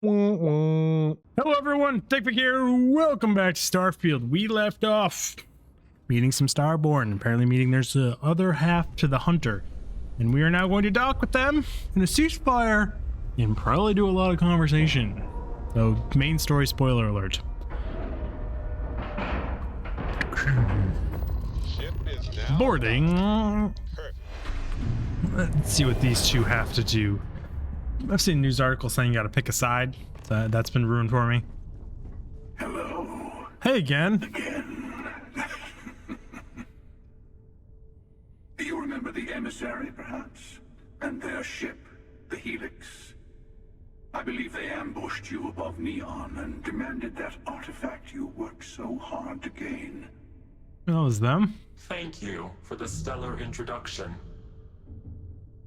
Hello everyone, Digfig here. Welcome back to Starfield. We left off meeting some Starborn, apparently meeting there's the other half to the Hunter. And we are now going to dock with them in a ceasefire and probably do a lot of conversation. So, main story spoiler alert. Ship is now Boarding. perfect. Let's see what these two have to do. I've seen news articles saying you gotta pick a side. That's been ruined for me. Hello. Hey again. Do you remember the emissary, perhaps? And their ship, the Helix? I believe they ambushed you above Neon and demanded that artifact you worked so hard to gain. That was them. Thank you for the stellar introduction.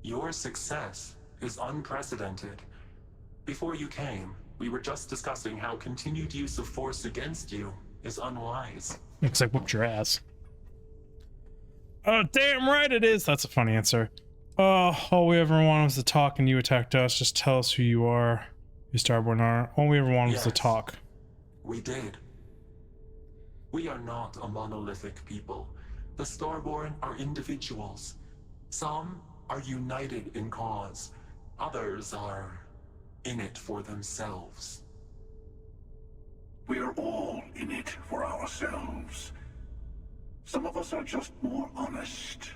Your success is unprecedented. Before you came, we were just discussing how continued use of force against you is unwise. Looks like whooped your ass. Oh, damn right it is. That's a funny answer. All we ever wanted was to talk and you attacked us. Just tell us who you are. You Starborn are. All we ever wanted was to talk. We did. We are not a monolithic people. The Starborn are individuals. Some are united in cause. Others are in it for themselves. We're all in it for ourselves. Some of us are just more honest.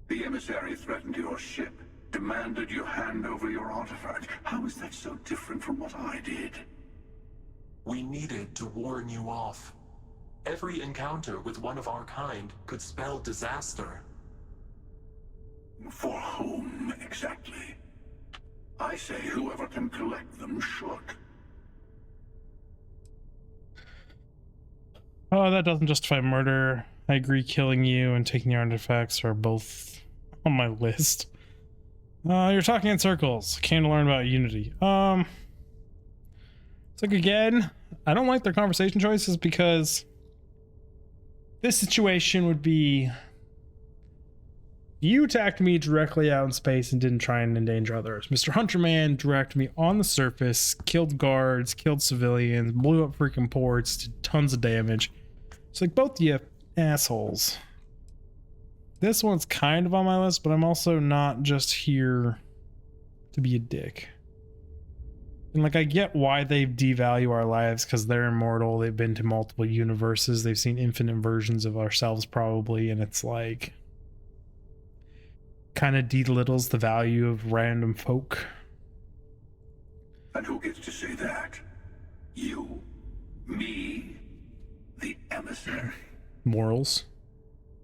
The emissary threatened your ship, demanded you hand over your artifact. How is that so different from what I did? We needed to warn you off. Every encounter with one of our kind could spell disaster. For whom, exactly? I say whoever can collect them should. Oh, that doesn't justify murder. I agree killing you and taking your artifacts are both on my list. You're talking in circles. Came to learn about Unity. It's like, again, I don't like their conversation choices because this situation would be you attacked me directly out in space and didn't try and endanger others. Mr. Hunterman directed me on the surface, killed guards, killed civilians, blew up freaking ports, did tons of damage. It's like both you assholes. This one's kind of on my list, but I'm also not just here to be a dick. And like, I get why they devalue our lives because they're immortal. They've been to multiple universes. They've seen infinite versions of ourselves probably. And it's like, kind of belittles the value of random folk. And who gets to say that? You? Me? The emissary? Morals.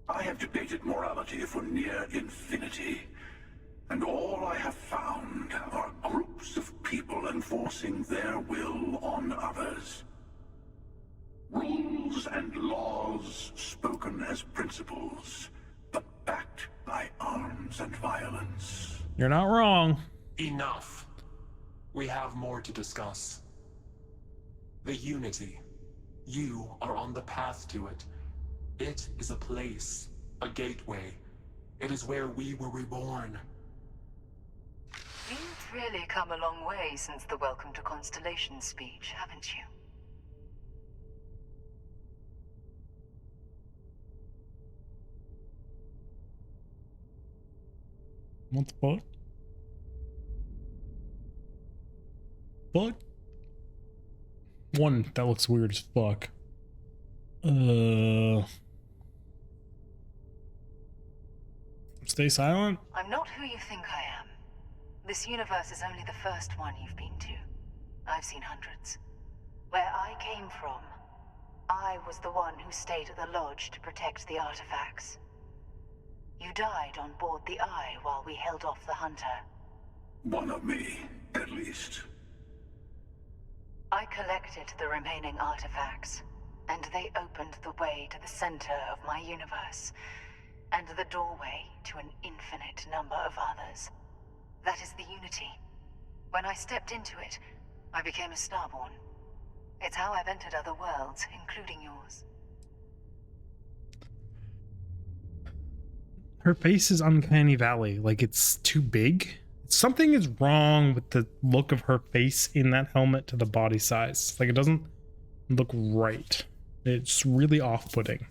I have debated morality for near infinity, and all I have found are groups of people enforcing their will on others. Rules and laws spoken as principles, but backed by arms and violence. You're not wrong. Enough. We have more to discuss. The Unity. You are on the path to it. It is a place, a gateway. It is where we were reborn. You've really come a long way since the Welcome to Constellation speech, haven't you? What the fuck? What? One, that looks weird as fuck. Stay silent? I'm not who you think I am. This universe is only the first one you've been to. I've seen hundreds. Where I came from, I was the one who stayed at the lodge to protect the artifacts. You died on board the Eye while we held off the Hunter. One of me, at least. I collected the remaining artifacts, and they opened the way to the center of my universe, and the doorway to an infinite number of others. That is the Unity. When I stepped into it, I became a Starborn. It's how I've entered other worlds, including yours. Her face is uncanny valley. Like, it's too big. something is wrong with the look of her face in that helmet to the body size. Like, it doesn't look right. It's really off-putting.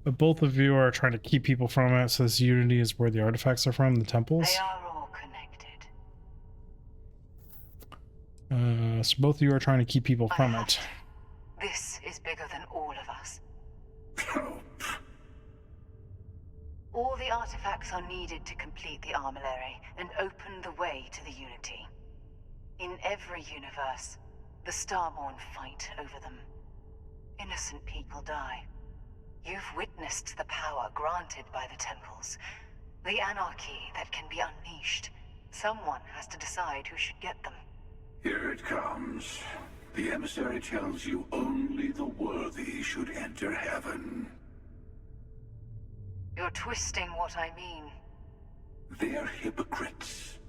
But both of you are trying to keep people from it, so this unity is where the artifacts are from, the temples. They are all connected. So both of you are trying to keep people from it. This is bigger than all of us. Help. All the artifacts are needed to complete the armillary and open the way to the Unity. In every universe, the Starborn fight over them. Innocent people die. You've witnessed the power granted by the temples, the anarchy that can be unleashed. Someone has to decide who should get them. Here it comes. The emissary tells you only the worthy should enter heaven. You're twisting what I mean. They're hypocrites.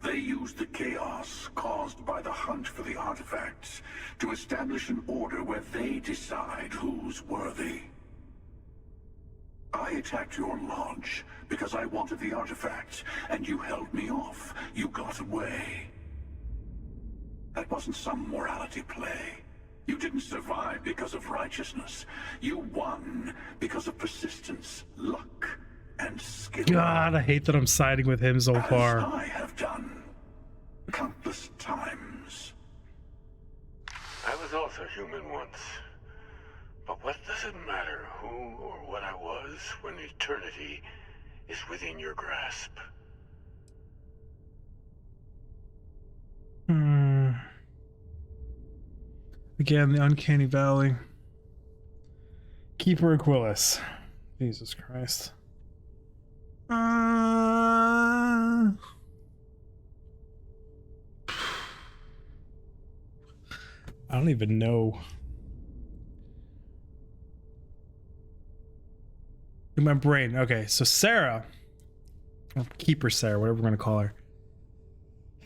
They use the chaos caused by the hunt for the artifacts to establish an order where they decide who's worthy. I attacked your lodge because I wanted the artifacts, and you held me off. You got away. That wasn't some morality play. You didn't survive because of righteousness. You won because of persistence, luck, and skill. God, I hate that I'm siding with him so far. As I have done countless times. I was also human once. But what does it matter who or what I was when eternity is within your grasp? Again, the uncanny valley. Keeper Aquilus. Jesus Christ. I don't even know. In my brain. Okay, so Sarah, or Keeper Sarah, whatever we're going to call her,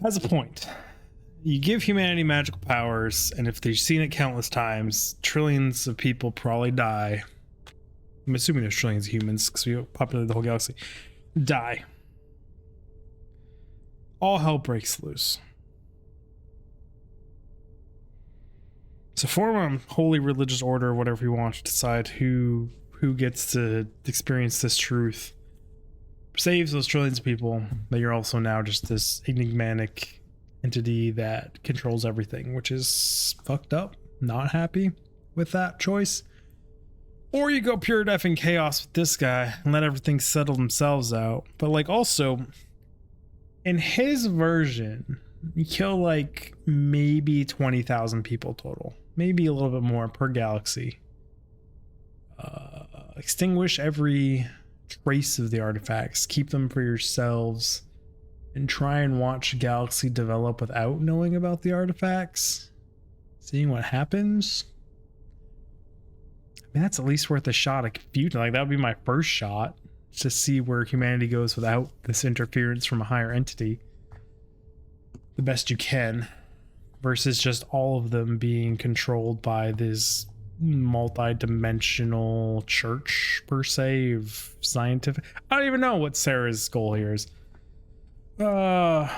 has a point. You give humanity magical powers, and if they've seen it countless times, trillions of people probably die. I'm assuming there's trillions of humans because we populated the whole galaxy. Die. All hell breaks loose. So form a holy religious order, or whatever you want, to decide who gets to experience this truth. Saves those trillions of people, but you're also now just this enigmatic entity that controls everything, which is fucked up. Not happy with that choice. Or you go pure effing chaos with this guy and let everything settle themselves out. But like, also in his version, you kill like maybe 20,000 people total, maybe a little bit more per galaxy. Extinguish every trace of the artifacts, keep them for yourselves, and try and watch a galaxy develop without knowing about the artifacts, seeing what happens. I mean, that's at least worth a shot of confusion. Like, that would be my first shot, to see where humanity goes without this interference from a higher entity, the best you can, versus just all of them being controlled by this multi-dimensional church, per se, of scientific. I don't even know what Sarah's goal here is. You've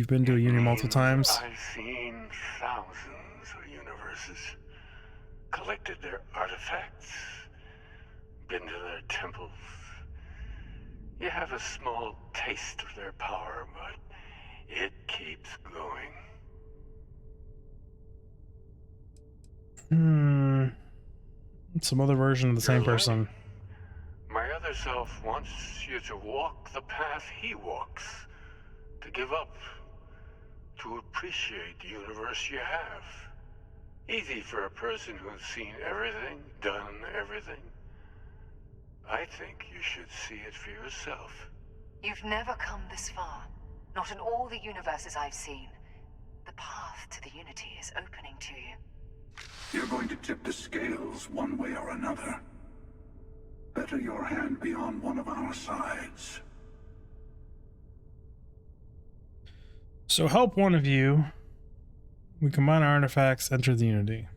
been to a uni multiple times. I've seen thousands of universes, collected their artifacts, been to their temples. You have a small taste of their power, but it keeps going. Some other version of the same person. My other self wants you to walk the path he walks, to give up, to appreciate the universe you have. Easy for a person who's seen everything, done everything. I think you should see it for yourself. You've never come this far. Not in all the universes I've seen. The path to the Unity is opening to you. You're going to tip the scales one way or another. Better your hand be on one of our sides. So help one of you. We combine our artifacts, enter the Unity.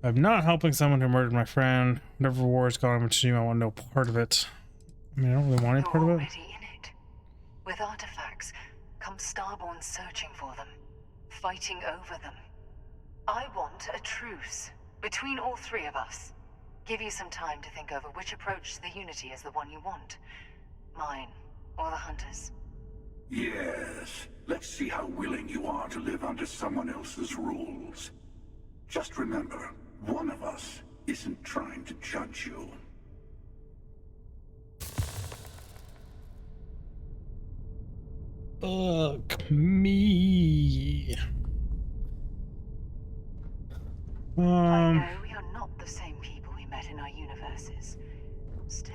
I'm not helping someone who murdered my friend. Whatever war is going on between you, I want no part of it. I mean, I don't really want any You're part of it. already in it. With artifacts, come Starborn searching for them, fighting over them. I want a truce between all three of us. Give you some time to think over which approach to the Unity is the one you want. Mine, or the Hunters. Yes. Let's see how willing you are to live under someone else's rules. Just remember, one of us isn't trying to judge you. Fuck me. I know we are not the same people we met in our universes. Still,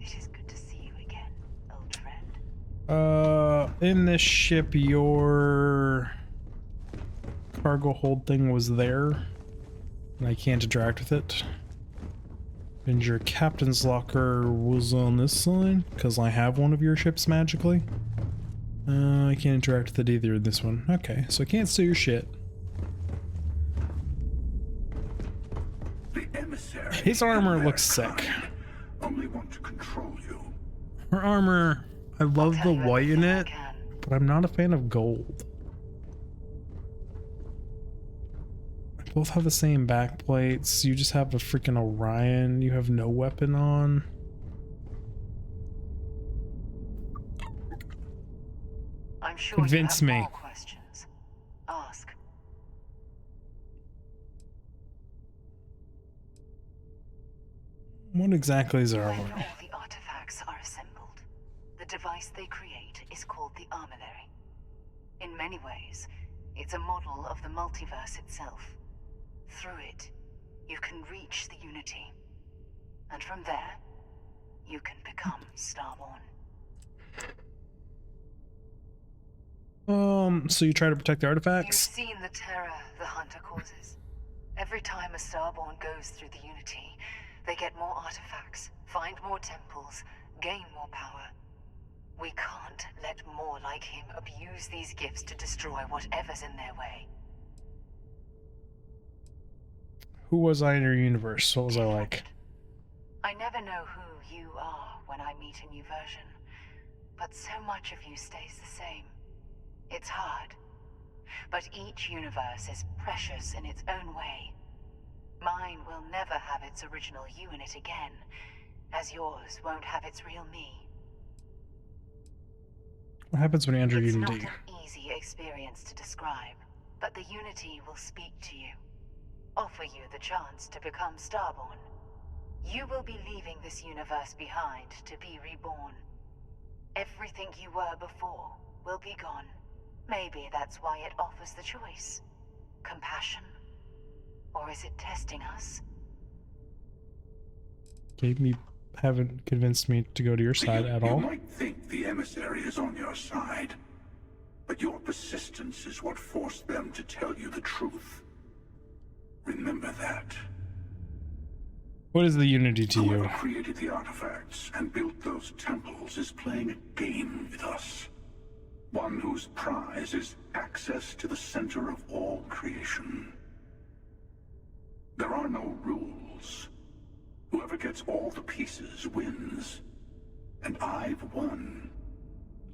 it is good to see you again, old friend. In this ship, your cargo hold thing was there, and I can't interact with it. And your captain's locker was on this side, because I have one of your ships magically. I can't interact with it either in this one. Okay, so I can't steal your shit. The emissary. His armor and looks their sick. kind only want to control you. Her armor, I love the Tell you white in everything I it, can. but I'm not a fan of gold. They both have the same back plates. You just have a freaking Orion. You have no weapon on. I'm sure Convince you me. have more questions. Ask. What exactly is our When armor? all the artifacts are assembled, the device they create is called the Armillary. In many ways, it's a model of the multiverse itself. Through it, you can reach the Unity. And from there, you can become Starborn. So you try to protect the You've artifacts? seen the terror the Hunter causes. Every time a Starborn goes through the Unity, they get more artifacts, find more temples, gain more power. We can't let more like him abuse these gifts to destroy whatever's in their way. Who was I in your universe? What was I like? I never know who you are when I meet a new version, but so much of you stays the same. It's hard, but each universe is precious in its own way. Mine will never have its original you in it again, as yours won't have its real me. What happens when you enter It's Unity? not an easy experience to describe, but the Unity will speak to you, offer you the chance to become Starborn. You will be leaving this universe behind to be reborn. Everything you were before will be gone. Maybe that's why it offers the choice. Compassion? Or is it testing us? Haven't convinced me to go to your side at You all. might think the emissary is on your side, but your persistence is what forced them to tell you the truth. Remember that. What is the Unity to Whoever you? created the artifacts and built those temples is playing a game with us. One whose prize is access to the center of all creation. There are no rules. Whoever gets all the pieces wins. And I've won.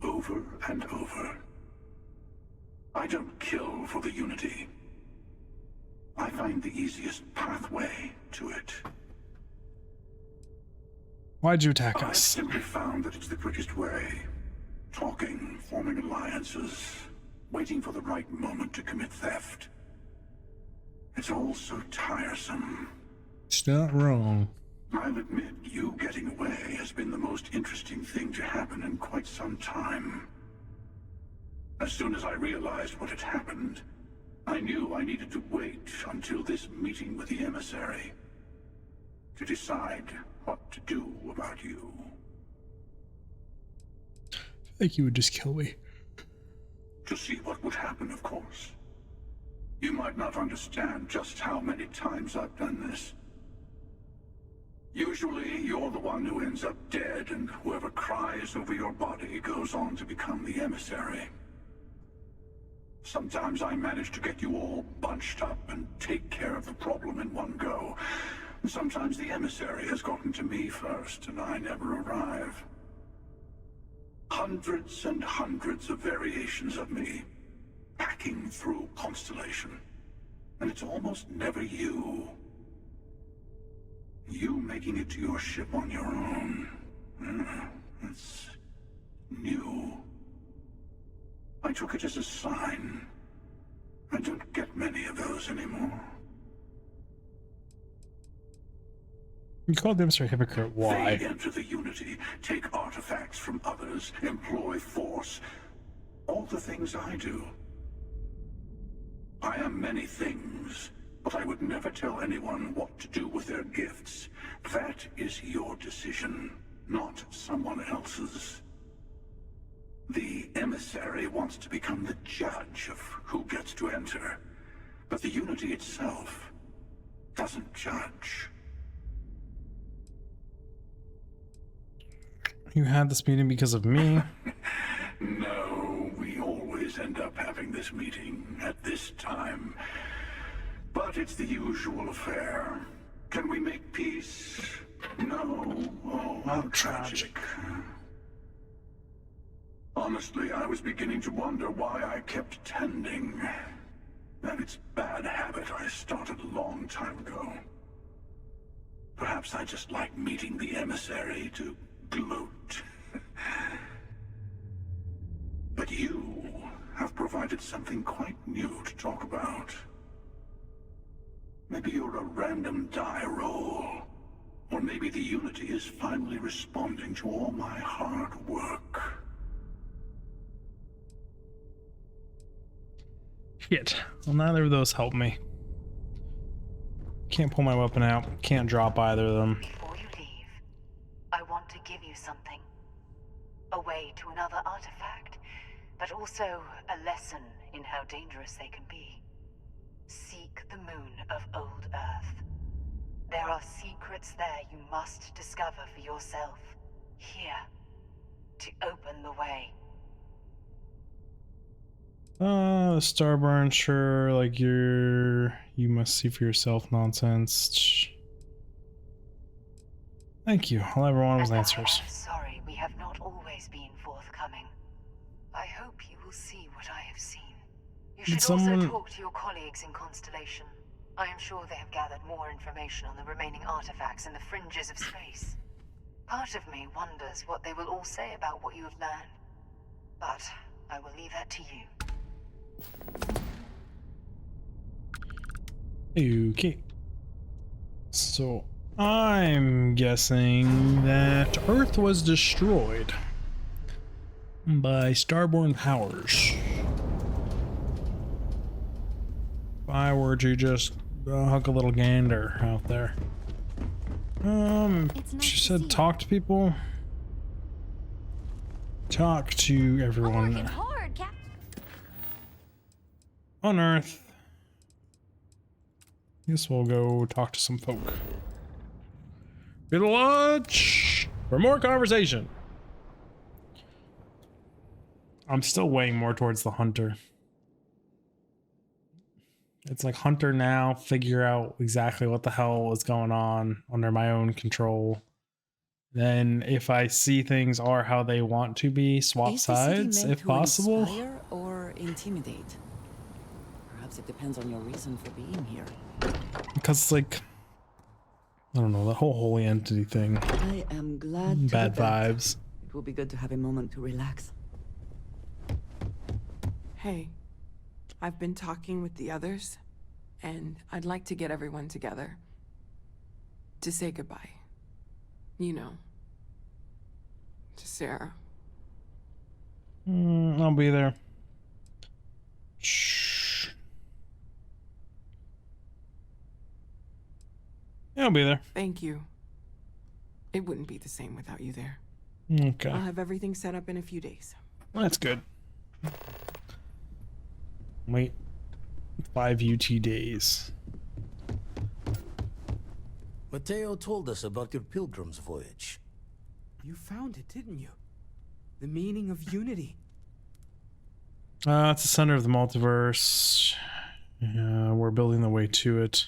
Over and over. I don't kill for the Unity. I find the easiest pathway to it. Why'd you attack I've us? simply found that it's the quickest way. Talking, forming alliances, waiting for the right moment to commit theft. It's all so tiresome. It's not wrong. I'll admit, you getting away has been the most interesting thing to happen in quite some time. As soon as I realized what had happened, I knew I needed to wait until this meeting with the emissary to decide what to do about you. I think you would just kill me. To see what would happen, of course. You might not understand just how many times I've done this. Usually, you're the one who ends up dead, and whoever cries over your body goes on to become the emissary. Sometimes I manage to get you all bunched up and take care of the problem in one go. Sometimes the emissary has gotten to me first, and I never arrive. Hundreds and hundreds of variations of me, packing through Constellation. And it's almost never you. You making it to your ship on your own. It's new. I took it as a sign. I don't get many of those anymore. You called them a hypocrite. Why? They enter the Unity, take artifacts from others, employ force. All the things I do. I am many things, but I would never tell anyone what to do with their gifts. That is your decision, not someone else's. The emissary wants to become the judge of who gets to enter, but the Unity itself doesn't judge. You had this meeting because of me? No, we always end up having this meeting at this time. But it's the usual affair. Can we make peace? No. Oh, how tragic. Honestly, I was beginning to wonder why I kept tending. And it's a bad habit I started a long time ago. Perhaps I just like meeting the emissary to gloat. But you have provided something quite new to talk about. Maybe you're a random die roll. Or maybe the Unity is finally responding to all my hard work. Shit. Well, neither of those help me. Can't pull my weapon out. Can't drop either of them. Before you leave, I want to give you something. A way to another artifact, but also a lesson in how dangerous they can be. Seek the moon of old Earth. There are secrets there you must discover for yourself. Here. To open the way. Starburn, sure, like you must see for yourself nonsense. Thank you. I'll have one of those answers. I'm sorry we have not always been forthcoming. I hope you will see what I have seen. You should also talk to your colleagues in Constellation. I am sure they have gathered more information on the remaining artifacts in the fringes of space. Part of me wonders what they will all say about what you have learned. But I will leave that to you. Okay. So I'm guessing that Earth was destroyed by starborn powers. If I were to just huck a little gander out there. She said talk to people. Talk to everyone on Earth. Guess we'll go talk to some folk. Be to lunch for more conversation. I'm still weighing more towards the hunter. It's like hunter now, figure out exactly what the hell is going on under my own control. Then if I see things are how they want to be, swap sides if possible. Inspire or intimidate? Perhaps it depends on your reason for being here. Because like, I don't know, that whole holy entity thing. I am glad to bad be back. vibes. It will be good to have a moment to relax. Hey, I've been talking with the others, and I'd like to get everyone together to say goodbye. You know, to Sarah. I'll be there. Shh. Yeah, I'll be there. Thank you. It wouldn't be the same without you there. Okay. I'll have everything set up in a few days. That's good. Wait. 5 UT days. Mateo told us about your pilgrim's voyage. You found it, didn't you? The meaning of unity. It's the center of the multiverse. We're building the way to it.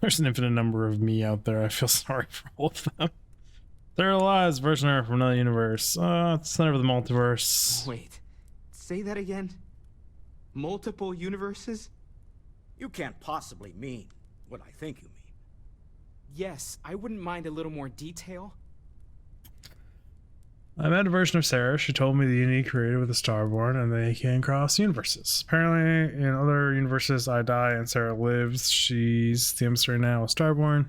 There's an infinite number of me out there. I feel sorry for all of them. They're lies, version of from another universe. It's the center of the multiverse. Wait, say that again? Multiple universes? You can't possibly mean what I think you mean. Yes, I wouldn't mind a little more detail. I met a version of Sarah. She told me the Unity created with the Starborn and they can cross universes. Apparently, in other universes, I die and Sarah lives. She's the emissary now with Starborn.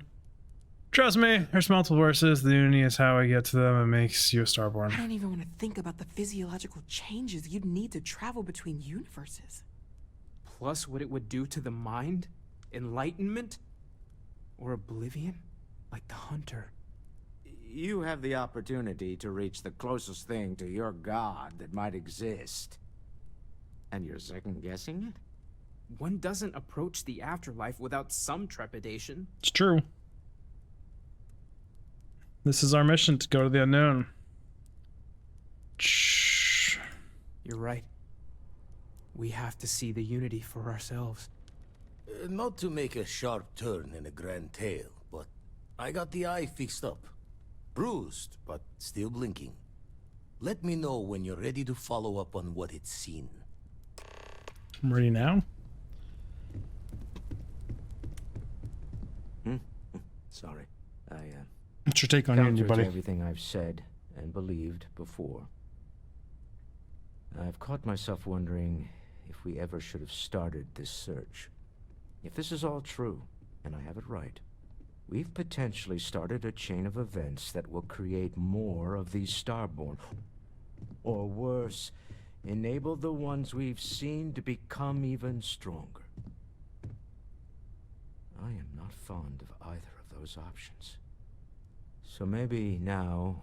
Trust me, there's multiple verses. The Unity is how I get to them and makes you a Starborn. I don't even want to think about the physiological changes you'd need to travel between universes. Plus what it would do to the mind? Enlightenment? Or oblivion? Like the Hunter. You have the opportunity to reach the closest thing to your god that might exist. And you're second-guessing it? One doesn't approach the afterlife without some trepidation. It's true. This is our mission, to go to the unknown. Shh. You're right. We have to see the Unity for ourselves. Not to make a sharp turn in a grand tale, but I got the eye fixed up. Bruised, but still blinking. Let me know when you're ready to follow up on what it's seen. I'm ready now. Sorry. What's your take on Unity, Counter to buddy? everything I've said and believed before. I've caught myself wondering if we ever should have started this search. If this is all true, and I have it right, we've potentially started a chain of events that will create more of these Starborn. Or worse, enable the ones we've seen to become even stronger. I am not fond of either of those options. So maybe now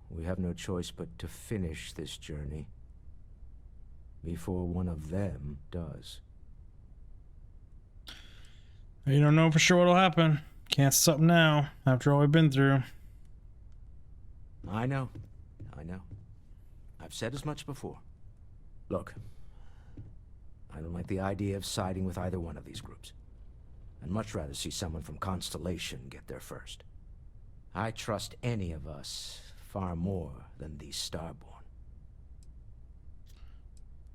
we have no choice but to finish this journey before one of them does. You don't know for sure what'll happen. Can't stop now, after all we've been through. I know. I've said as much before. Look, I don't like the idea of siding with either one of these groups. I'd much rather see someone from Constellation get there first. I trust any of us far more than these Starborn.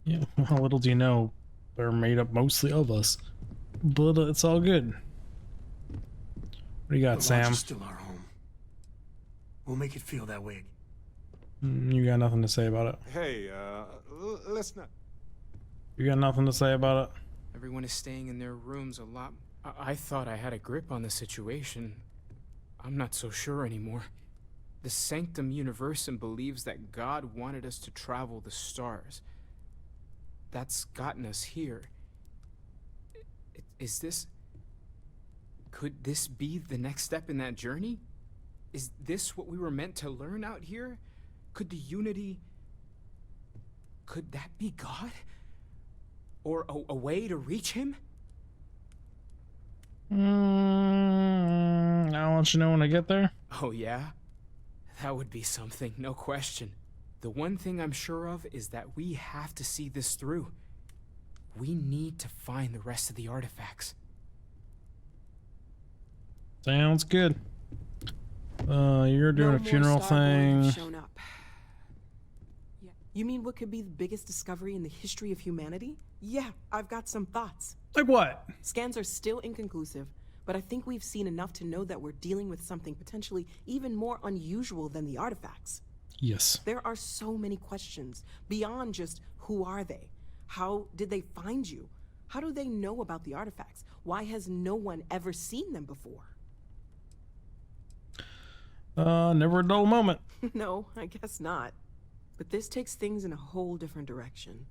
Yeah, well, little do you know, they're made up mostly of us. But it's all good. What do you got, The lodge Sam? is still our home. We'll make it feel that way. You got nothing to say about it. Hey, let's not. You got nothing to say about it? Everyone is staying in their rooms a lot. I thought I had a grip on the situation. I'm not so sure anymore. The Sanctum Universum believes that God wanted us to travel the stars. That's gotten us here. Is this... Could this be the next step in that journey? Is this what we were meant to learn out here? Could the Unity... Could that be God? Or a way to reach him? I'll let you know when I get there. Oh yeah? That would be something, no question. The one thing I'm sure of is that we have to see this through. We need to find the rest of the artifacts. Sounds good. You're doing No a more funeral Starborn have thing. shown up. Yeah. You mean what could be the biggest discovery in the history of humanity? Yeah, I've got some thoughts. Like what? Scans are still inconclusive, but I think we've seen enough to know that we're dealing with something potentially even more unusual than the artifacts. Yes. There are so many questions beyond just who are they? How did they find you? How do they know about the artifacts? Why has no one ever seen them before? Never a dull moment. No, I guess not. But this takes things in a whole different direction.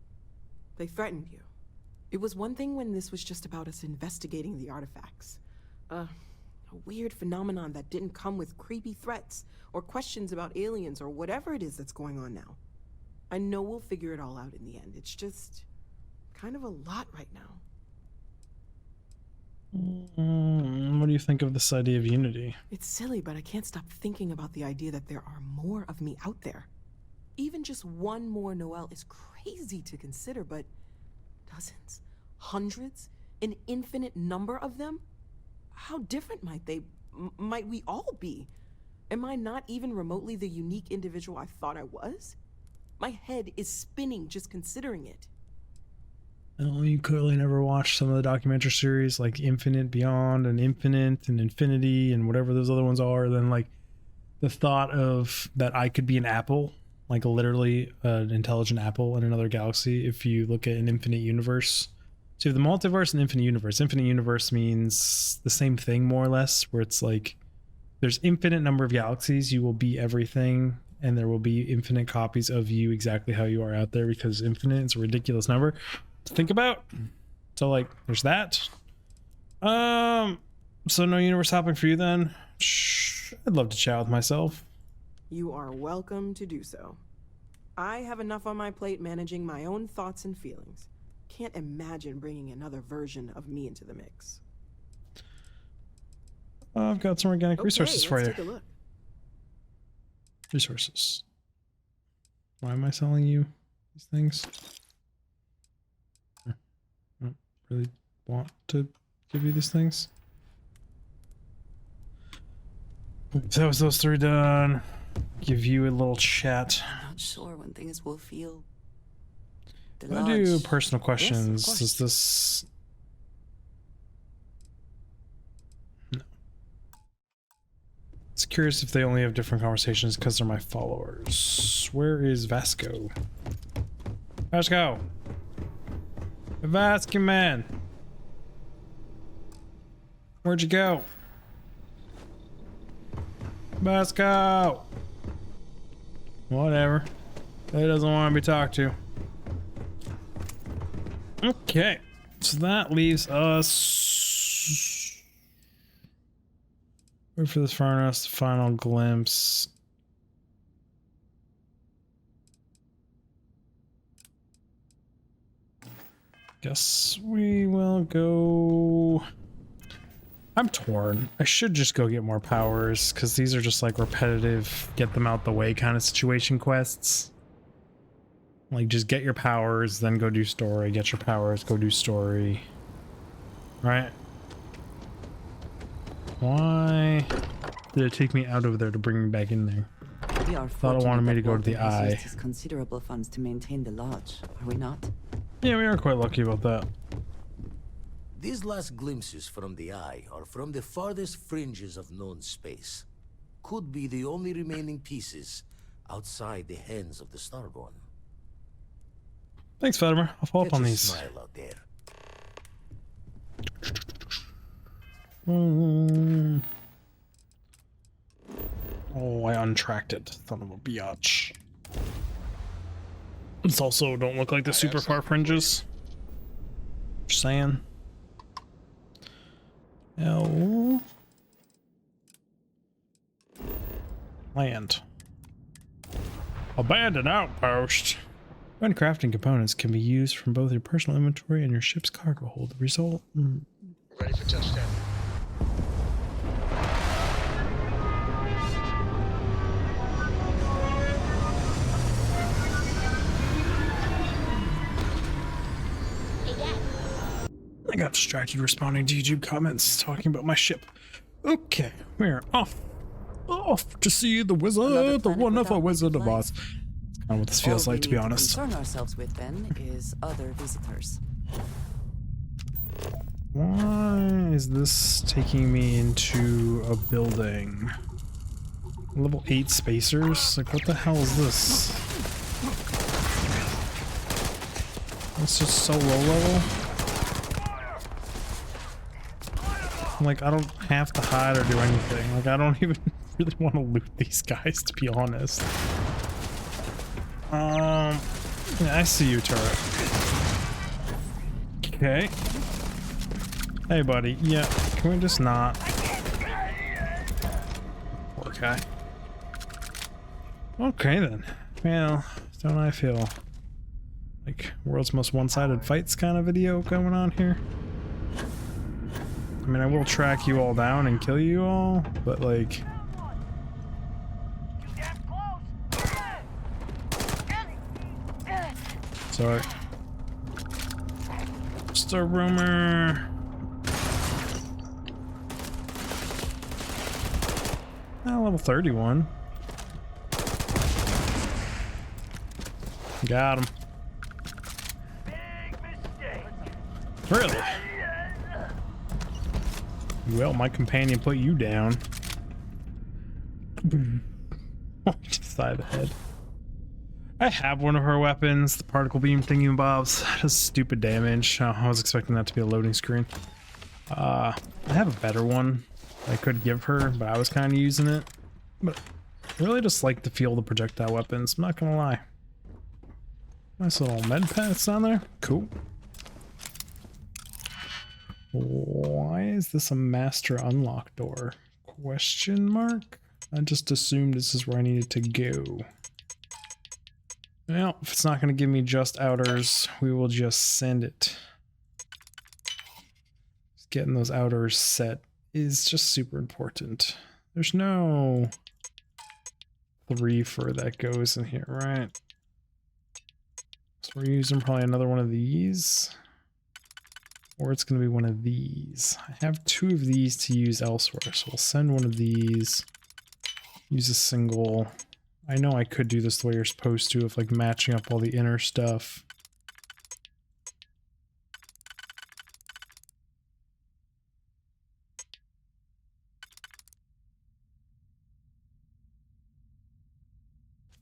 They threatened you. It was one thing when this was just about us investigating the artifacts. A weird phenomenon that didn't come with creepy threats or questions about aliens or whatever it is that's going on now. I know we'll figure it all out in the end. It's just kind of a lot right now. What do you think of this idea of Unity? It's silly, but I can't stop thinking about the idea that there are more of me out there. Even just one more Noel is crazy to consider, but dozens, hundreds, an infinite number of them? How different might they, might we all be? Am I not even remotely the unique individual I thought I was? My head is spinning just considering it. Oh, you clearly never watched some of the documentary series like Infinite Beyond and Infinite and Infinity and whatever those other ones are. Then like the thought of that I could be an apple, like literally an intelligent apple in another galaxy. If you look at an infinite universe, so you have the multiverse and infinite universe. Infinite universe means the same thing more or less, where it's like there's infinite number of galaxies. You will be everything, and there will be infinite copies of you exactly how you are out there, because infinite is a ridiculous number to think about. So like there's that. So no universe hopping for you then? I'd love to chat with myself. You are welcome to do so. I have enough on my plate managing my own thoughts and feelings. Can't imagine bringing another version of me into the mix. I've got some organic resources for you. Let's take a look. Resources. Why am I selling you these things? I don't really want to give you these things. That was those three done. Give you a little chat. I'm not sure when things will feel. I do personal questions. Yes, Does this? No. It's curious if they only have different conversations because they're my followers. Where is Vasco? Vasco! Vasco, man! Where'd you go? Vasco! Whatever. He doesn't want to be talked to. Okay, so that leaves us. Wait for this furnace, the final glimpse. Guess we will go. I'm torn. I should just go get more powers, because these are just like repetitive, get them out the way kind of situation quests. Like, just get your powers, then go do story. Get your powers, go do story. Right? Why did it take me out of there to bring me back in there? We are Thought it wanted me to go to the Walden has eye. used his considerable funds to maintain the lodge, are we not? Yeah, we are quite lucky about that. These last glimpses from the eye are from the farthest fringes of known space. Could be the only remaining pieces outside the hands of the Starborn. Thanks, Fatima. I'll follow up on Catch a these. smile out there. Oh, I untracked it. Son of a biatch. It's also don't look like the super far fringes. Just saying. L. Land. Abandoned outpost. When crafting components can be used from both your personal inventory and your ship's cargo hold. The result. Ready for touchdown. I got distracted responding to YouTube comments talking about my ship. Okay, we're off. Off to see the wizard, the wonderful Wizard of Oz. That's kind of what this feels like, to be honest. What we need to concern ourselves with then is other visitors. Why is this taking me into a building? Level 8 spacers? Like, what the hell is this? It's just so low level. Like, I don't have to hide or do anything. Like, I don't even really want to loot these guys, to be honest. Yeah, I see you, turret. Okay. Hey, buddy. Yeah, can we just not? Okay. Okay, then. Well, don't I feel like world's most one-sided fights kind of video going on here? I mean, I will track you all down and kill you all, but like... Sorry. Star rumor. Level 31. Got him. Really? Well, my companion put you down. Just side of the head. I have one of her weapons, the particle beam thingy bobs. Does stupid damage. Oh, I was expecting that to be a loading screen. I have a better one I could give her, but I was kind of using it. But I really just like to feel the projectile weapons, I'm not gonna lie. Nice little med pads on there. Cool. Why is this a master unlock door? Question mark? I just assumed this is where I needed to go. Well, if it's not going to give me just outers, we will just send it. Just getting those outers set is just super important. There's no 3 for that goes in here, right? So we're using probably another one of these. Or it's going to be one of these. I have 2 of these to use elsewhere, so we'll send one of these. Use a single. I know I could do this the way you're supposed to, of like matching up all the inner stuff.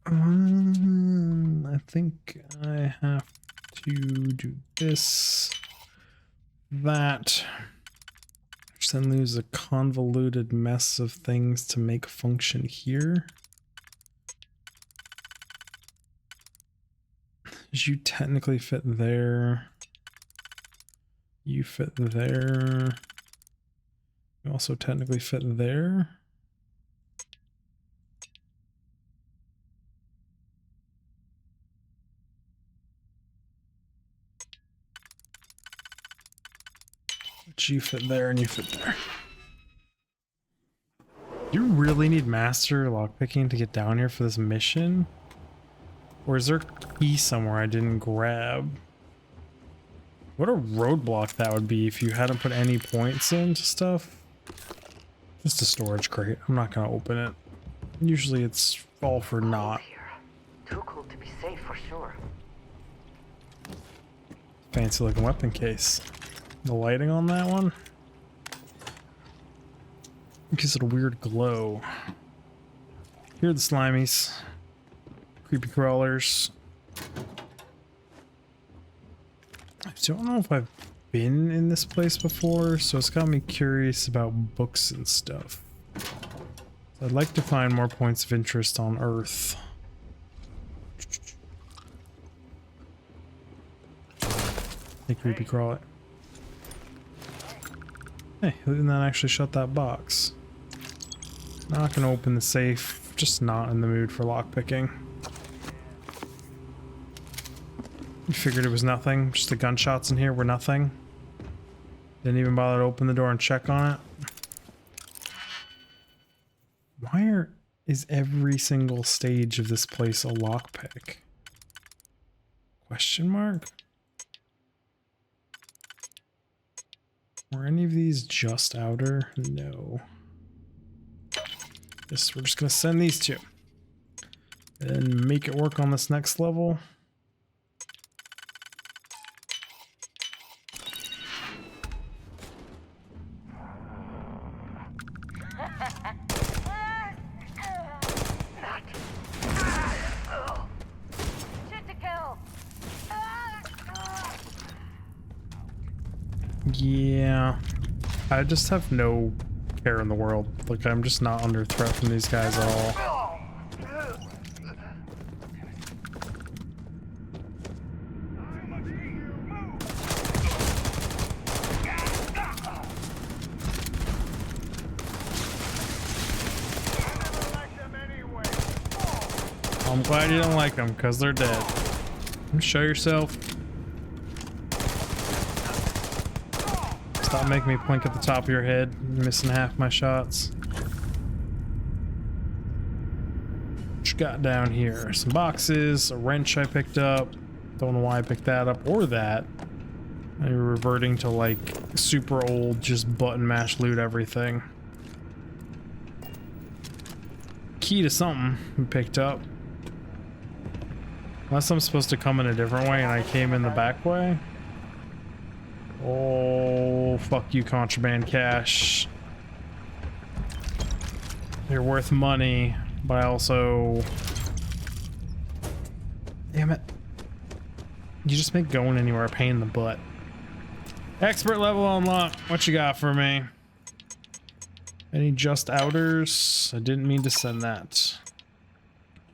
I think I have to do this, that, which then leaves a convoluted mess of things to make function here. You technically fit there. You fit there. You also technically fit there. But you fit there and you fit there. You really need master lockpicking to get down here for this mission? Or is there a key somewhere I didn't grab? What a roadblock that would be if you hadn't put any points into stuff. Just a storage crate. I'm not gonna open it. Usually it's all for naught. Too cool to be safe for sure. Fancy looking weapon case. The lighting on that one gives it a weird glow. Here are the slimies. Creepy crawlers. I don't know if I've been in this place before, so it's got me curious about books and stuff. I'd like to find more points of interest on Earth. Hey, creepy crawler. Hey, who didn't that actually shut that box? Not gonna open the safe, just not in the mood for lockpicking. You figured it was nothing, just the gunshots in here were nothing. Didn't even bother to open the door and check on it. Why is every single stage of this place a lockpick? Question mark? Were any of these just outer? No. We're just gonna send these 2. And make it work on this next level. Yeah, I just have no care in the world. Like, I'm just not under threat from these guys at all. I'm glad you don't like them, because they're dead. Show yourself. Stop making me blink at the top of your head. You're missing half my shots. What you got down here? Some boxes, a wrench I picked up. Don't know why I picked that up or that. I'm reverting to like super old, just button mash loot everything. Key to something we picked up. Unless I'm supposed to come in a different way and I came in the back way. Oh, fuck you, contraband cash. You're worth money, but I also... Damn it. You just make going anywhere a pain in the butt. Expert level unlocked. What you got for me? Any just outers? I didn't mean to send that.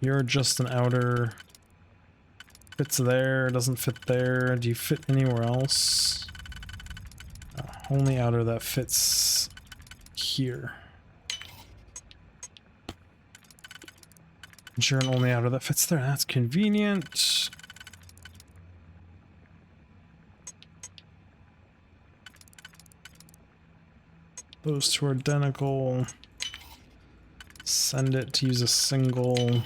You're just an outer. Fits there, doesn't fit there. Do you fit anywhere else? Only outer that fits here. Sure, an only outer that fits there. That's convenient. Those two are identical. Send it to use a single.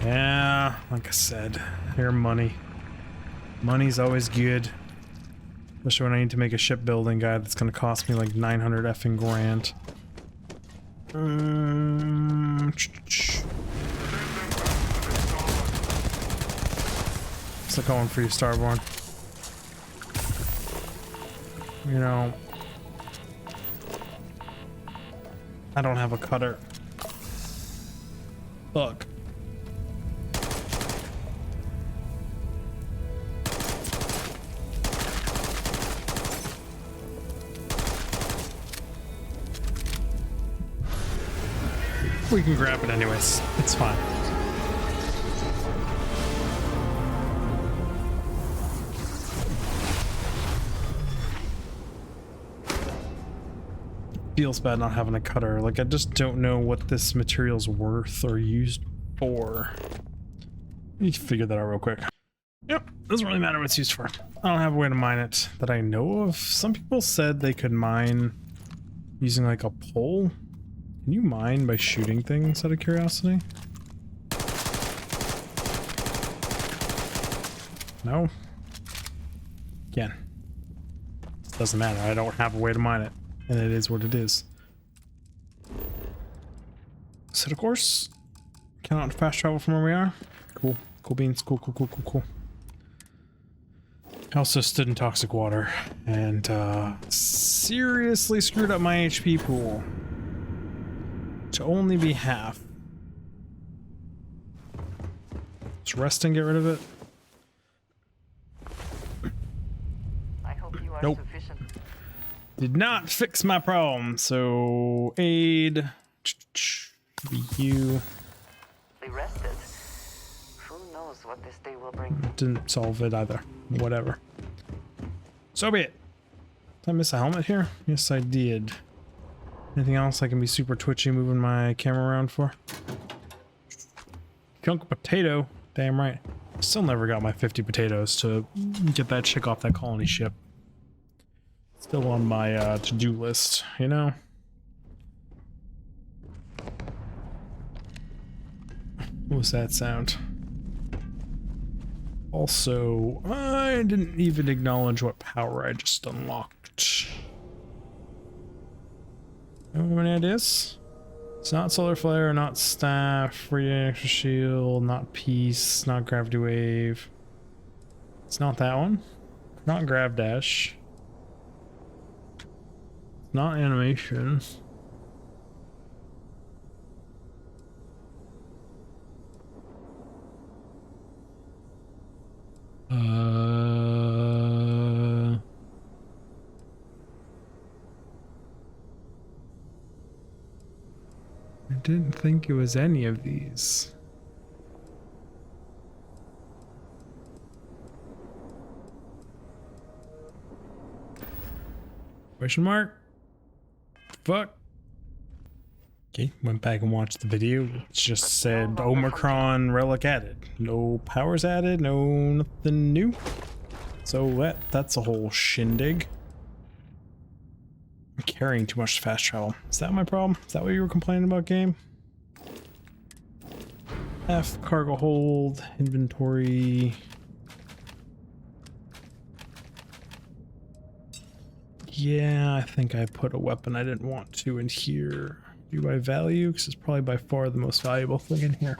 Yeah, like I said, your money. Money's always good. Especially when I need to make a shipbuilding guide that's gonna cost me like 900 effing grand. What's going for you, Starborn? You know, I don't have a cutter. Fuck. We can grab it anyways. It's fine. Feels bad not having a cutter. Like, I just don't know what this material's worth or used for. You can figure that out real quick. Yep, doesn't really matter what it's used for. I don't have a way to mine it that I know of. Some people said they could mine using like a pole. Can you mine by shooting things out of curiosity? No? Again. It doesn't matter. I don't have a way to mine it. And it is what it is. Set a course. Cannot fast travel from where we are. Cool. Cool beans. Cool, cool, cool, cool, cool. I also stood in toxic water and seriously screwed up my HP pool. To only be half. Just rest and get rid of it. I hope you are nope. sufficient. Did not fix my problem. So aid. Be you. They rested. Who knows what this day will bring? Didn't solve it either. Whatever. So be it. Did I miss a helmet here? Yes, I did. Anything else I can be super twitchy moving my camera around for? Chunk of potato. Damn right. Still never got my 50 potatoes to get that chick off that colony ship. Still on my to-do list, you know? What was that sound? Also, I didn't even acknowledge what power I just unlocked. Anyone have any ideas? It's not solar flare, not staff, radiant extra shield, not peace, not gravity wave. It's not that one. Not grav dash. Not animation. I didn't think it was any of these. Question mark? Fuck. Okay, went back and watched the video. It just said Omicron relic added. No powers added, no nothing new. So that's a whole shindig. carrying too much to fast travel. Is that my problem? Is that what you were complaining about, game? F, cargo hold, inventory. Yeah, I think I put a weapon I didn't want to in here. Do by value, because it's probably by far the most valuable thing in here.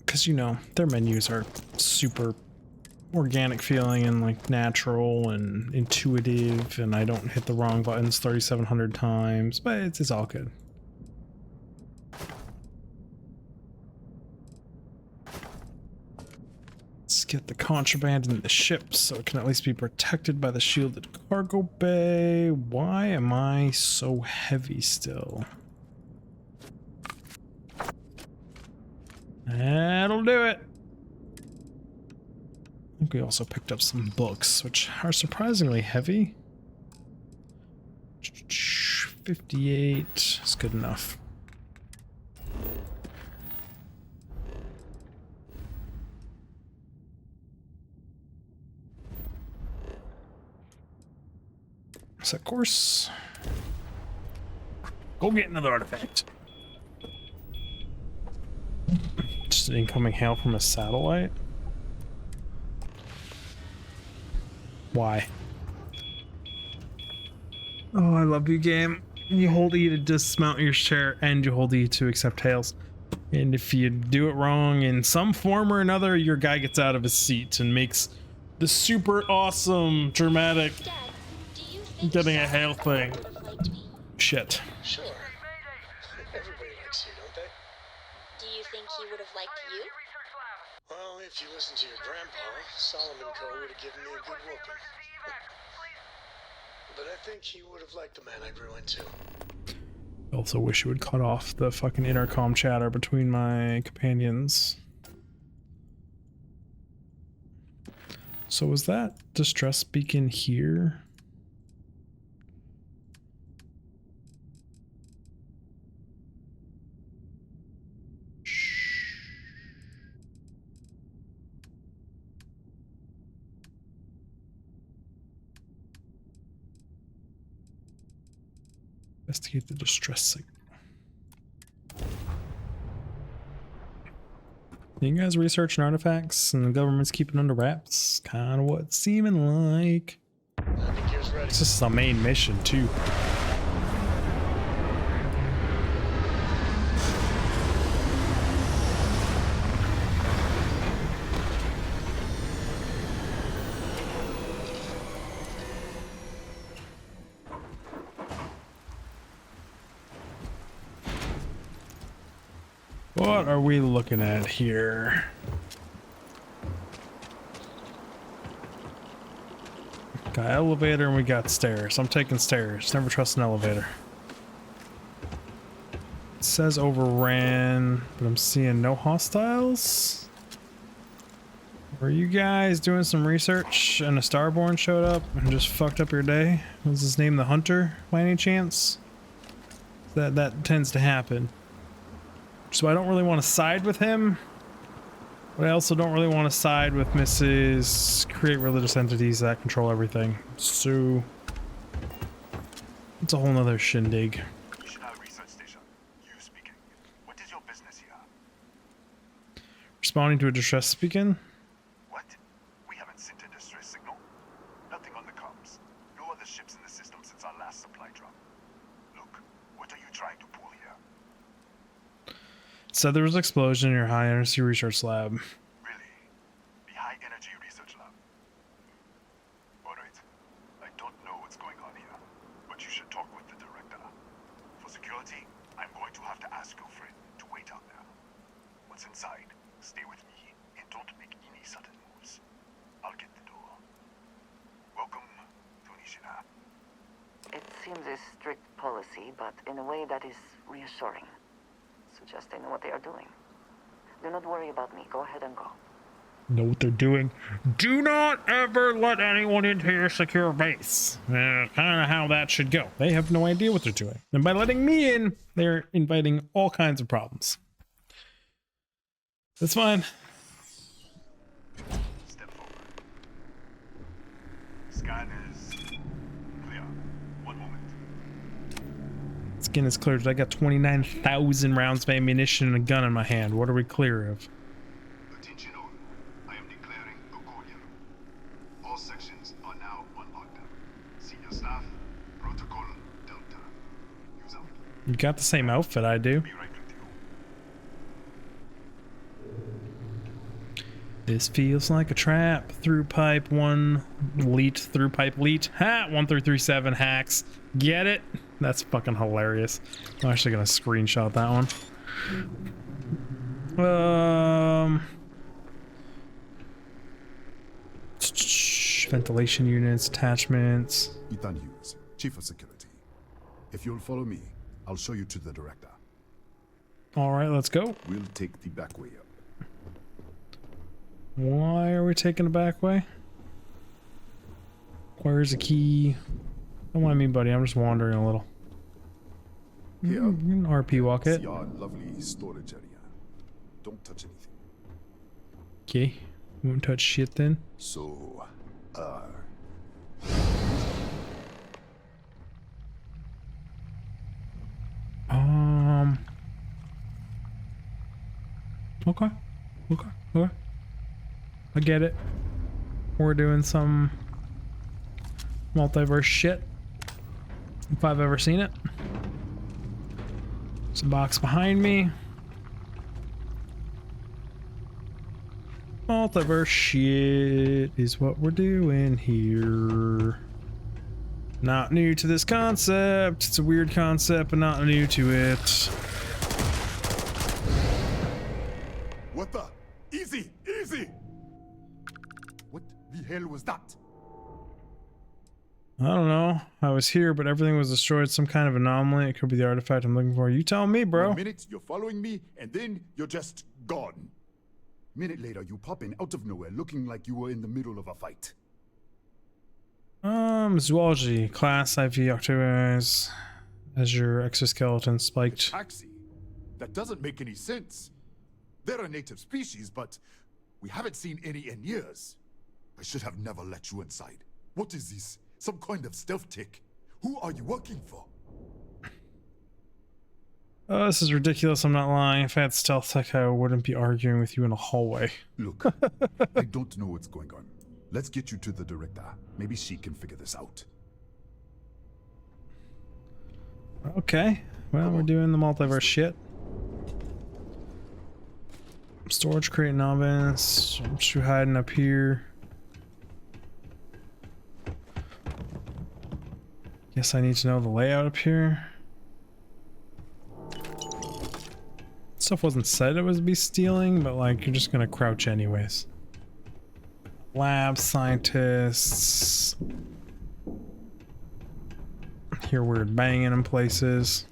Because, you know, their menus are super organic feeling and like natural and intuitive, and I don't hit the wrong buttons 3,700 times, but it's all good. Let's get the contraband in the ship so it can at least be protected by the shielded cargo bay. Why am I so heavy still? That'll do it. I think we also picked up some books, which are surprisingly heavy. 58 is good enough. Set course. Go get another artifact. Just an incoming hail from a satellite. Why? Oh, I love you, game. You hold E to dismount your chair, and you hold E to accept hails. And if you do it wrong in some form or another, your guy gets out of his seat and makes the super awesome, dramatic, getting a hail thing. Shit. Sure. Everybody likes you, don't they? Do you think he would have liked you? Well, if you listen to your grandpa, Solomon Co. would have given me a good whooping. But I think he would have liked the man I grew into. I also wish you would cut off the fucking intercom chatter between my companions. So was that distress beacon here? Investigate the distress signal. You guys researching artifacts and the government's keeping under wraps? Kind of what it's seeming like. I think he was ready. This is our main mission too. What are we looking at here? Got elevator and we got stairs. I'm taking stairs. Never trust an elevator. It says overran, but I'm seeing no hostiles. Were you guys doing some research and a Starborn showed up and just fucked up your day? Was his name the Hunter by any chance? That tends to happen. So I don't really want to side with him, but I also don't really want to side with Mrs. Create religious entities that control everything. So it's a whole nother shindig. National Research Station. You speaking. What is your business here? Responding to a distress beacon. What? We haven't sent a distress signal. Nothing on the comms. No other ships in the system since our last supply drop. Look, what are you trying to pull here? Said there was an explosion in your high energy research lab. Really? The high energy research lab? Alright. I don't know what's going on here, but you should talk with the director. For security, I'm going to have to ask your friend to wait out there. Once inside, stay with me and don't make any sudden moves. I'll get the door. Welcome to Nishina. It seems a strict policy, but in a way that is reassuring. Suggest they know what they are doing. Do not worry about me. Go ahead and go. Know what they're doing. Do not ever let anyone into your secure base. Kind of how that should go. They have no idea what they're doing. And by letting me in, they're inviting all kinds of problems. That's fine. Step forward. Scan is clear. One moment. Skin is cleared. I got 29,000 rounds of ammunition and a gun in my hand. What are we clear of? Attention all. I am declaring a cordial. All sections are now on lockdown. Senior staff, protocol Delta. Use out. You got the same outfit I do. Be right with you. This feels like a trap. Through pipe 1 leet. Through pipe leet. Ha! 1337 hacks. Get it? That's fucking hilarious. I'm actually gonna screenshot that one. Ventilation units, attachments. Ethan Hughes, Chief of Security. If you'll follow me, I'll show you to the director. All right, let's go. We'll take the back way up. Why are we taking the back way? Where's the key? Don't mind me, buddy. I'm just wandering a little. Here, You can RP walk it. see our lovely storage area. Don't touch anything. Okay. Won't touch shit then. So, Okay. I get it. We're doing some multiverse shit. If I've ever seen it. There's a box behind me. Multiverse shit is what we're doing here. Not new to this concept. It's a weird concept, but not new to it. what the? Easy, easy! What the hell was that? I don't know. I was here, but everything was destroyed. Some kind of anomaly. It could be the artifact I'm looking for. You tell me, bro. 1 minute, you're following me, and then you're just gone. Minute later, you pop in out of nowhere, looking like you were in the middle of a fight. Zoology class IV October's as your exoskeleton spiked. Taxi? That doesn't make any sense. They're a native species, but we haven't seen any in years. I should have never let you inside. What is this? Some kind of stealth tick? Who are you working for? Oh, this is ridiculous. I'm not lying. If I had stealth tech, I wouldn't be arguing with you in a hallway. Look, I don't know what's going on. Let's get you to the director. Maybe she can figure this out. Okay. Well, we're doing the multiverse shit. Storage crate novice. I'm just hiding up here. Guess I need to know the layout up here. Stuff wasn't said it was be stealing, but like you're just gonna crouch anyways. Lab scientists. Hear weird banging in places.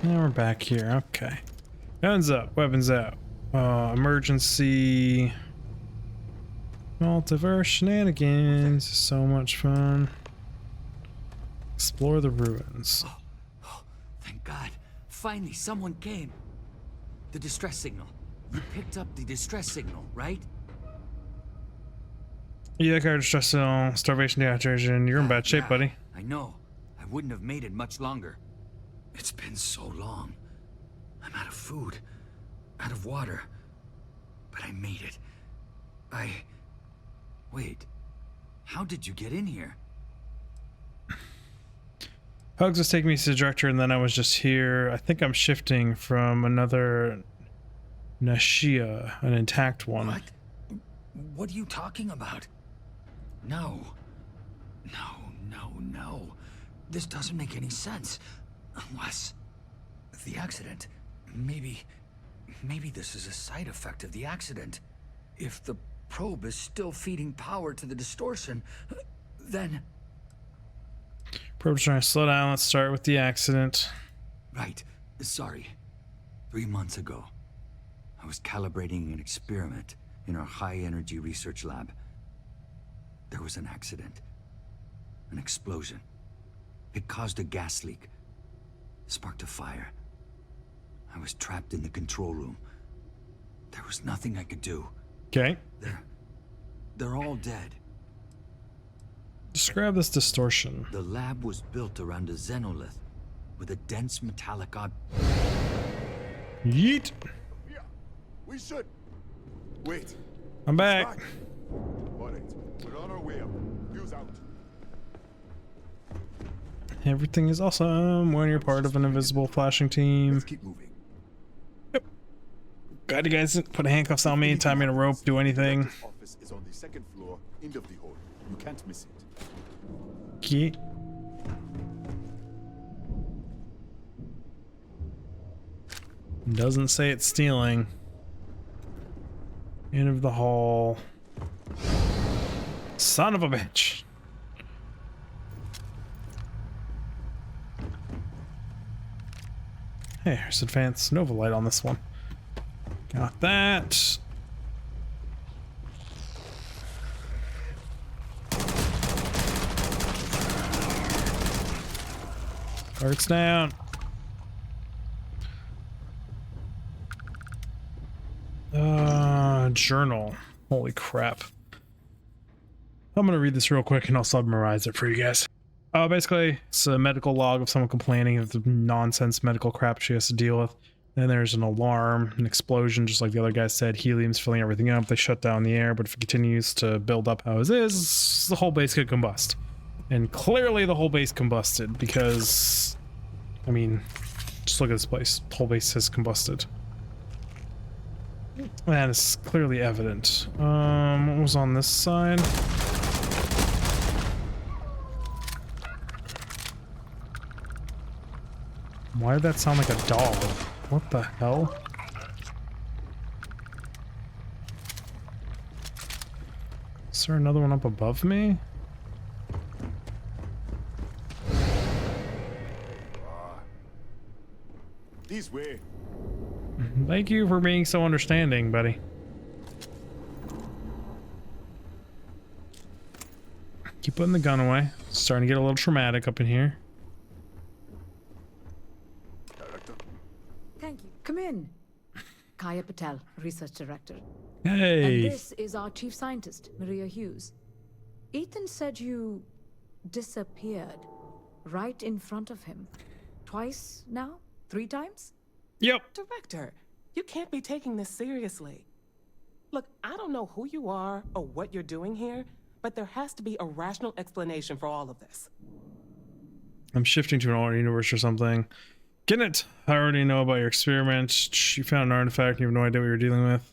Now we're back here. Okay. Guns up, weapons out. Emergency. Multiverse shenanigans. So much fun. Explore the ruins. Thank God. Finally, someone came. The distress signal. You picked up the distress signal, right? Yeah, car distress signal, starvation dehydration. You're in bad shape, buddy. I know. I wouldn't have made it much longer. It's been so long. I'm out of food, out of water. But I made it. Wait. How did you get in here? Hugs was taking me to the director, and then I was just here. I think I'm shifting from another Nashia, an intact one. What? What are you talking about? No. No. This doesn't make any sense. Unless... the accident. Maybe this is a side effect of the accident. If the probe is still feeding power to the distortion, then... Probe's trying to slow down. Let's start with the accident. Right. Sorry. 3 months ago, I was calibrating an experiment in our high-energy research lab. There was an accident. An explosion. It caused a gas leak. Sparked a fire. I was trapped in the control room. There was nothing I could do. Okay. They're all dead. Describe this distortion. The lab was built around a xenolith with a dense metallic Yeet. Yeah, we should. Wait. I'm back. Alright, we're on our way up. Fuse out. Everything is awesome when you're part of an invisible flashing team. Let's keep moving. Yep. Glad you guys didn't put handcuffs on me, tie me in a rope, do anything. The office is on the second floor, end of the hall. You can't miss it. Okay. Doesn't say it's stealing. End of the hall. Son of a bitch. Hey, there's advanced Nova light on this one. Got that. Target's down. Journal. Holy crap. I'm gonna read this real quick and I'll summarize it for you guys. Basically, it's a medical log of someone complaining of the nonsense medical crap she has to deal with. Then there's an alarm, an explosion, just like the other guy said. Helium's filling everything up. They shut down the air, but if it continues to build up how it is, the whole base could combust. And clearly the whole base combusted because, I mean, just look at this place. The whole base has combusted. That is clearly evident. What was on this side? Why did that sound like a dog? What the hell? Is there another one up above me? This way. Thank you for being so understanding, buddy. Keep putting the gun away. It's starting to get a little traumatic up in here. Thank you. Come in. Kaya Patel, Research Director. Hey. And this is our Chief Scientist, Maria Hughes. Ethan said you disappeared right in front of him. Twice now? 3 times? Yep. Director, you can't be taking this seriously. Look, I don't know who you are or what you're doing here, but there has to be a rational explanation for all of this. I'm shifting to an alternate universe or something. Get it? I already know about your experiment. You found an artifact and you have no idea what you're dealing with.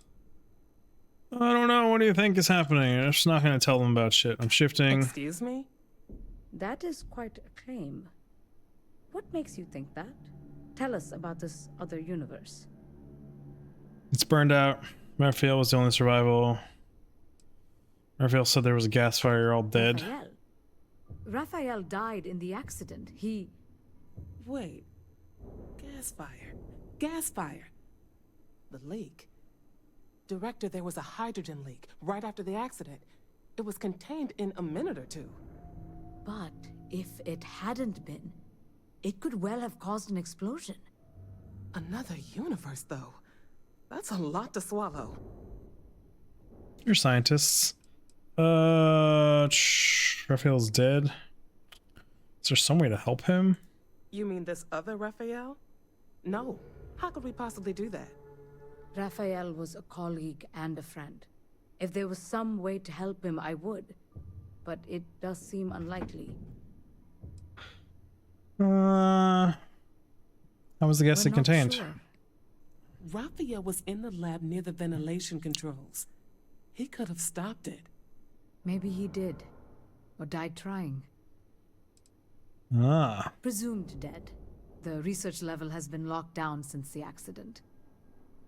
I don't know. What do you think is happening? I'm just not going to tell them about shit. I'm shifting. Excuse me? That is quite a claim. What makes you think that? Tell us about this other universe. It's burned out. Raphael was the only survival. Raphael said there was a gas fire, you're all dead. Raphael died in the accident. He... Wait. Gas fire. Gas fire. The leak. Director, there was a hydrogen leak right after the accident. It was contained in a minute or 2. But if it hadn't been, it could well have caused an explosion. Another universe, though. That's a lot to swallow. You're scientists. Raphael's dead. Is there some way to help him? You mean this other Raphael? No. How could we possibly do that? Raphael was a colleague and a friend. If there was some way to help him, I would. But it does seem unlikely. How was the gas leak contained? Sure. Raphael was in the lab near the ventilation controls. He could have stopped it. Maybe he did. Or died trying. Presumed dead. The research level has been locked down since the accident.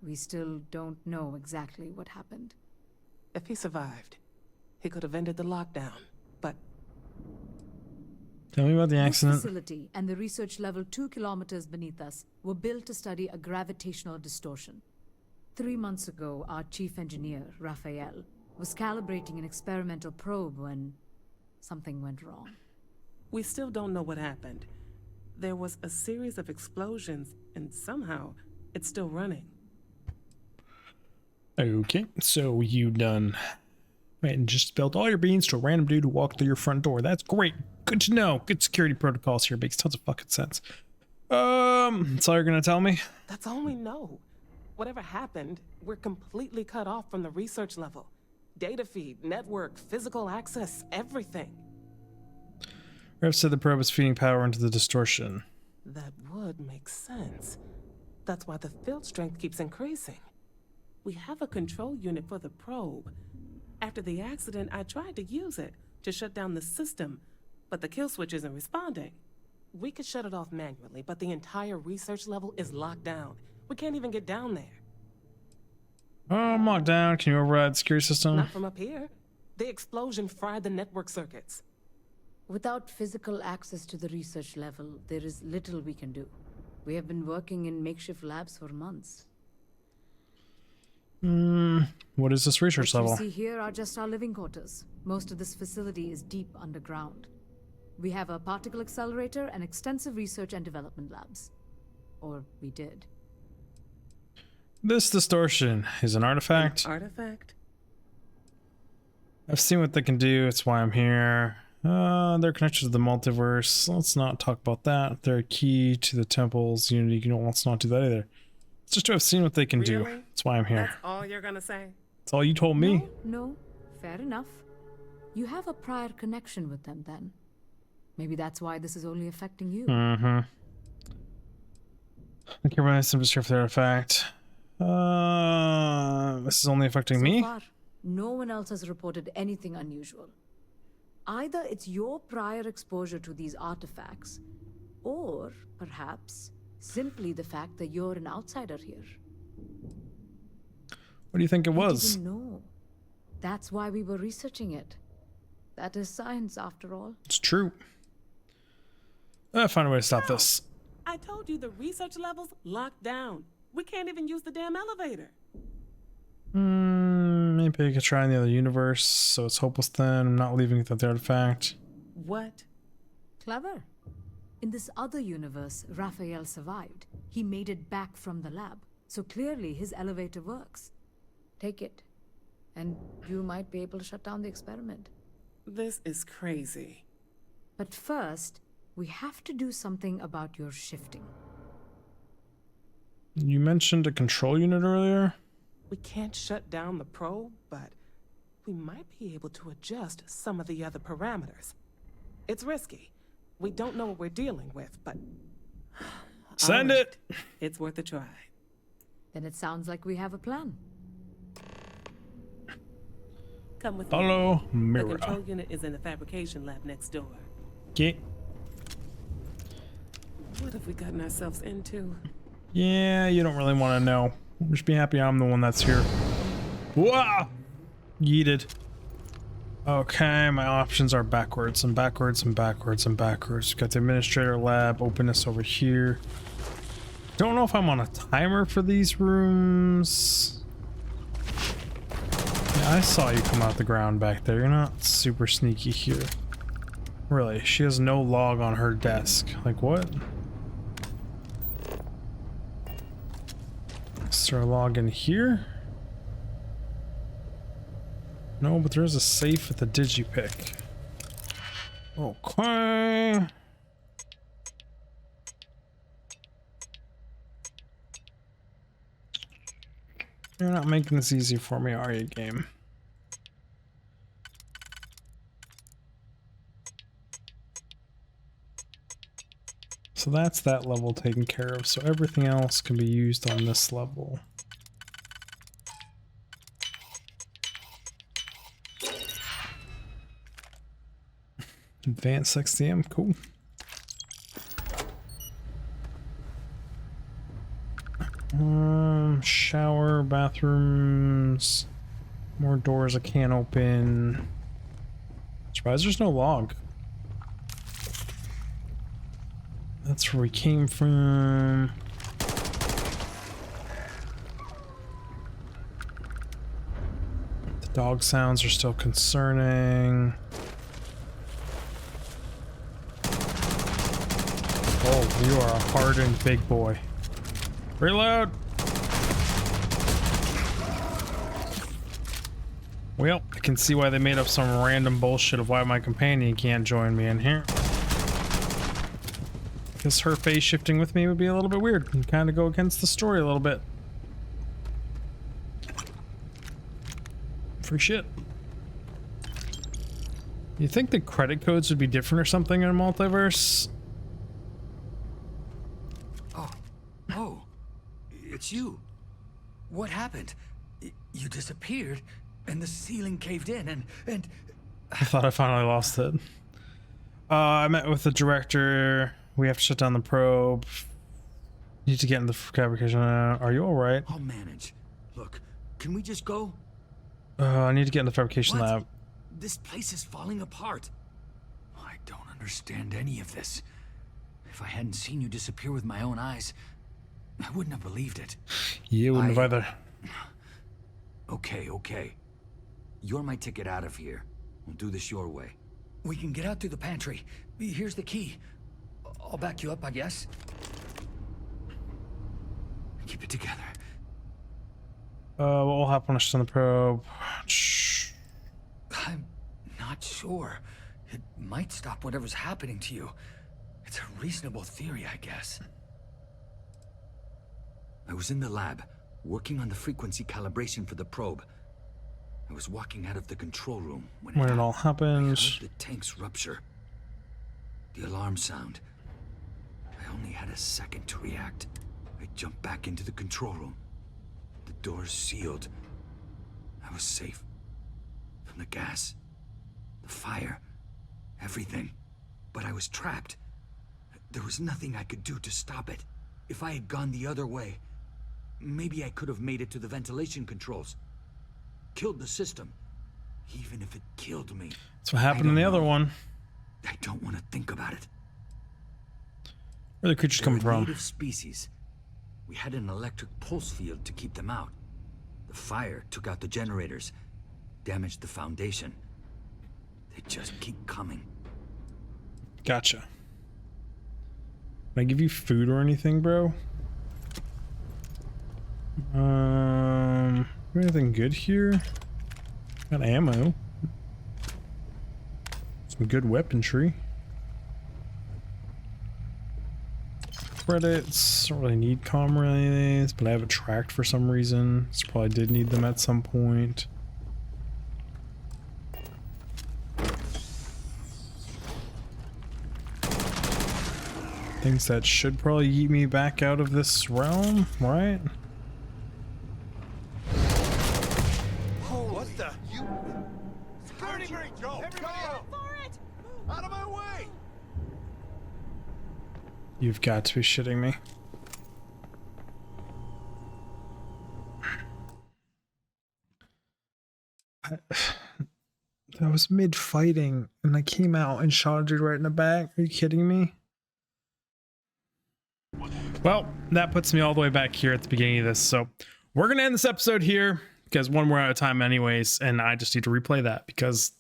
We still don't know exactly what happened. If he survived, he could have ended the lockdown, but... Tell me about the accident. This facility and the research level 2 kilometers beneath us were built to study a gravitational distortion. 3 months ago, our chief engineer, Raphael, was calibrating an experimental probe when something went wrong. We still don't know what happened. There was a series of explosions, and somehow it's still running. Okay, so you done Right, and just spilled all your beans to a random dude who walked through your front door. That's great. Good to know. Good security protocols here. Makes tons of fucking sense. That's all you're gonna tell me? That's all we know. Whatever happened, we're completely cut off from the research level. Data feed, network, physical access, everything. Rev said the probe is feeding power into the distortion. That would make sense. That's why the field strength keeps increasing. We have a control unit for the probe. After the accident, I tried to use it to shut down the system, but the kill switch isn't responding. We could shut it off manually, but the entire research level is locked down. We can't even get down there. Oh, I'm locked down. Can you override the security system? Not from up here. The explosion fried the network circuits. Without physical access to the research level, there is little we can do. We have been working in makeshift labs for months. What is this research level? What you see here are just our living quarters. Most of this facility is deep underground. We have a particle accelerator and extensive research and development labs. Or we did. This distortion is an artifact. An artifact? I've seen what they can do. It's why I'm here. They're connected to the multiverse. Let's not talk about that. They're a key to the temple's unity. You know, let's not do that either. It's just to have seen what they can do. That's why I'm here. That's all you're gonna say? That's all you told me. No, fair enough. You have a prior connection with them then. Maybe that's why this is only affecting you. I can't realize I'm just here for the artifact. This is only affecting me? So far, no one else has reported anything unusual. Either it's your prior exposure to these artifacts, or perhaps simply the fact that you're an outsider here. What do you think it was? No, that's why we were researching it. That is science, after all. It's true. I find a way to stop this. I told you the research level's locked down. We can't even use the damn elevator. Maybe I could try in the other universe, so it's hopeless then. I'm not leaving without the artifact. What? Clever. In this other universe, Raphael survived. He made it back from the lab, so clearly his elevator works. Take it, and you might be able to shut down the experiment. This is crazy. But first, we have to do something about your shifting. You mentioned a control unit earlier? We can't shut down the probe, but we might be able to adjust some of the other parameters. It's risky. We don't know what we're dealing with, but... Send it! It's worth a try. Then it sounds like we have a plan. Come with Hello, me. mirror. The control unit is in the fabrication lab next door. Okay. What have we gotten ourselves into? Yeah, you don't really want to know. Just be happy I'm the one that's here. Whoa! Yeeted. Okay, my options are backwards and backwards and backwards and backwards. Got the administrator lab, openness over here. Don't know if I'm on a timer for these rooms. Yeah, I saw you come out the ground back there. You're not super sneaky here. Really, she has no log on her desk. Like what? Is there a log in here? No, but there is a safe at the digipick. Okay. You're not making this easy for me, are you, game? So that's that level taken care of, so everything else can be used on this level. Advanced XDM, cool. Shower, bathrooms, more doors I can't open. Surprised there's no log. That's where we came from. The dog sounds are still concerning. Oh, you are a hardened big boy. Reload! Well, I can see why they made up some random bullshit of why my companion can't join me in here. Because her phase shifting with me would be a little bit weird and kind of go against the story a little bit. Free shit. You think the credit codes would be different or something in a multiverse? Oh, it's you. What happened? You disappeared, and the ceiling caved in, and... I thought I finally lost it. I met with the director. We have to shut down the probe. Need to get in the fabrication. Are you alright? I'll manage. Look, can we just go? I need to get in the fabrication lab. This place is falling apart. I don't understand any of this. If I hadn't seen you disappear with my own eyes, I wouldn't have believed it. You wouldn't have either. Okay. You're my ticket out of here. We'll do this your way. We can get out through the pantry. Here's the key. I'll back you up, I guess. Keep it together. What will happen when I shut down the probe? Shh. I'm not sure. It might stop whatever's happening to you. It's a reasonable theory, I guess. I was in the lab, working on the frequency calibration for the probe. I was walking out of the control room when it all happened. I heard the tank's rupture. The alarm sound. I only had a second to react. I jumped back into the control room. The doors sealed. I was safe. From the gas, the fire, everything. But I was trapped. There was nothing I could do to stop it. If I had gone the other way, maybe I could have made it to the ventilation controls. Killed the system. Even if it killed me. That's what happened in the other one. I don't want to think about it. Where are the creatures coming from? Native species. We had an electric pulse field to keep them out. The fire took out the generators, damaged the foundation. They just keep coming. Gotcha. Can I give you food or anything, bro? Anything good here? Got ammo. Some good weaponry. Credits. Don't really need comm relays, but I have it tracked for some reason. So probably did need them at some point. Things that should probably yeet me back out of this realm, right? What the? You... Security break, Joe! Everybody out! For it! Out of my way! You've got to be shitting me. That was mid-fighting, and I came out and shot a dude right in the back. Are you kidding me? Well, that puts me all the way back here at the beginning of this, so we're gonna end this episode here because one, we're out of time anyways, and I just need to replay that because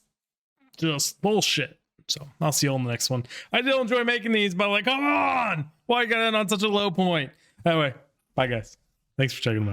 just bullshit. So I'll see you all in the next one. I did enjoy making these, but like, come on, why got it on such a low point? Anyway, bye guys. Thanks for checking them out.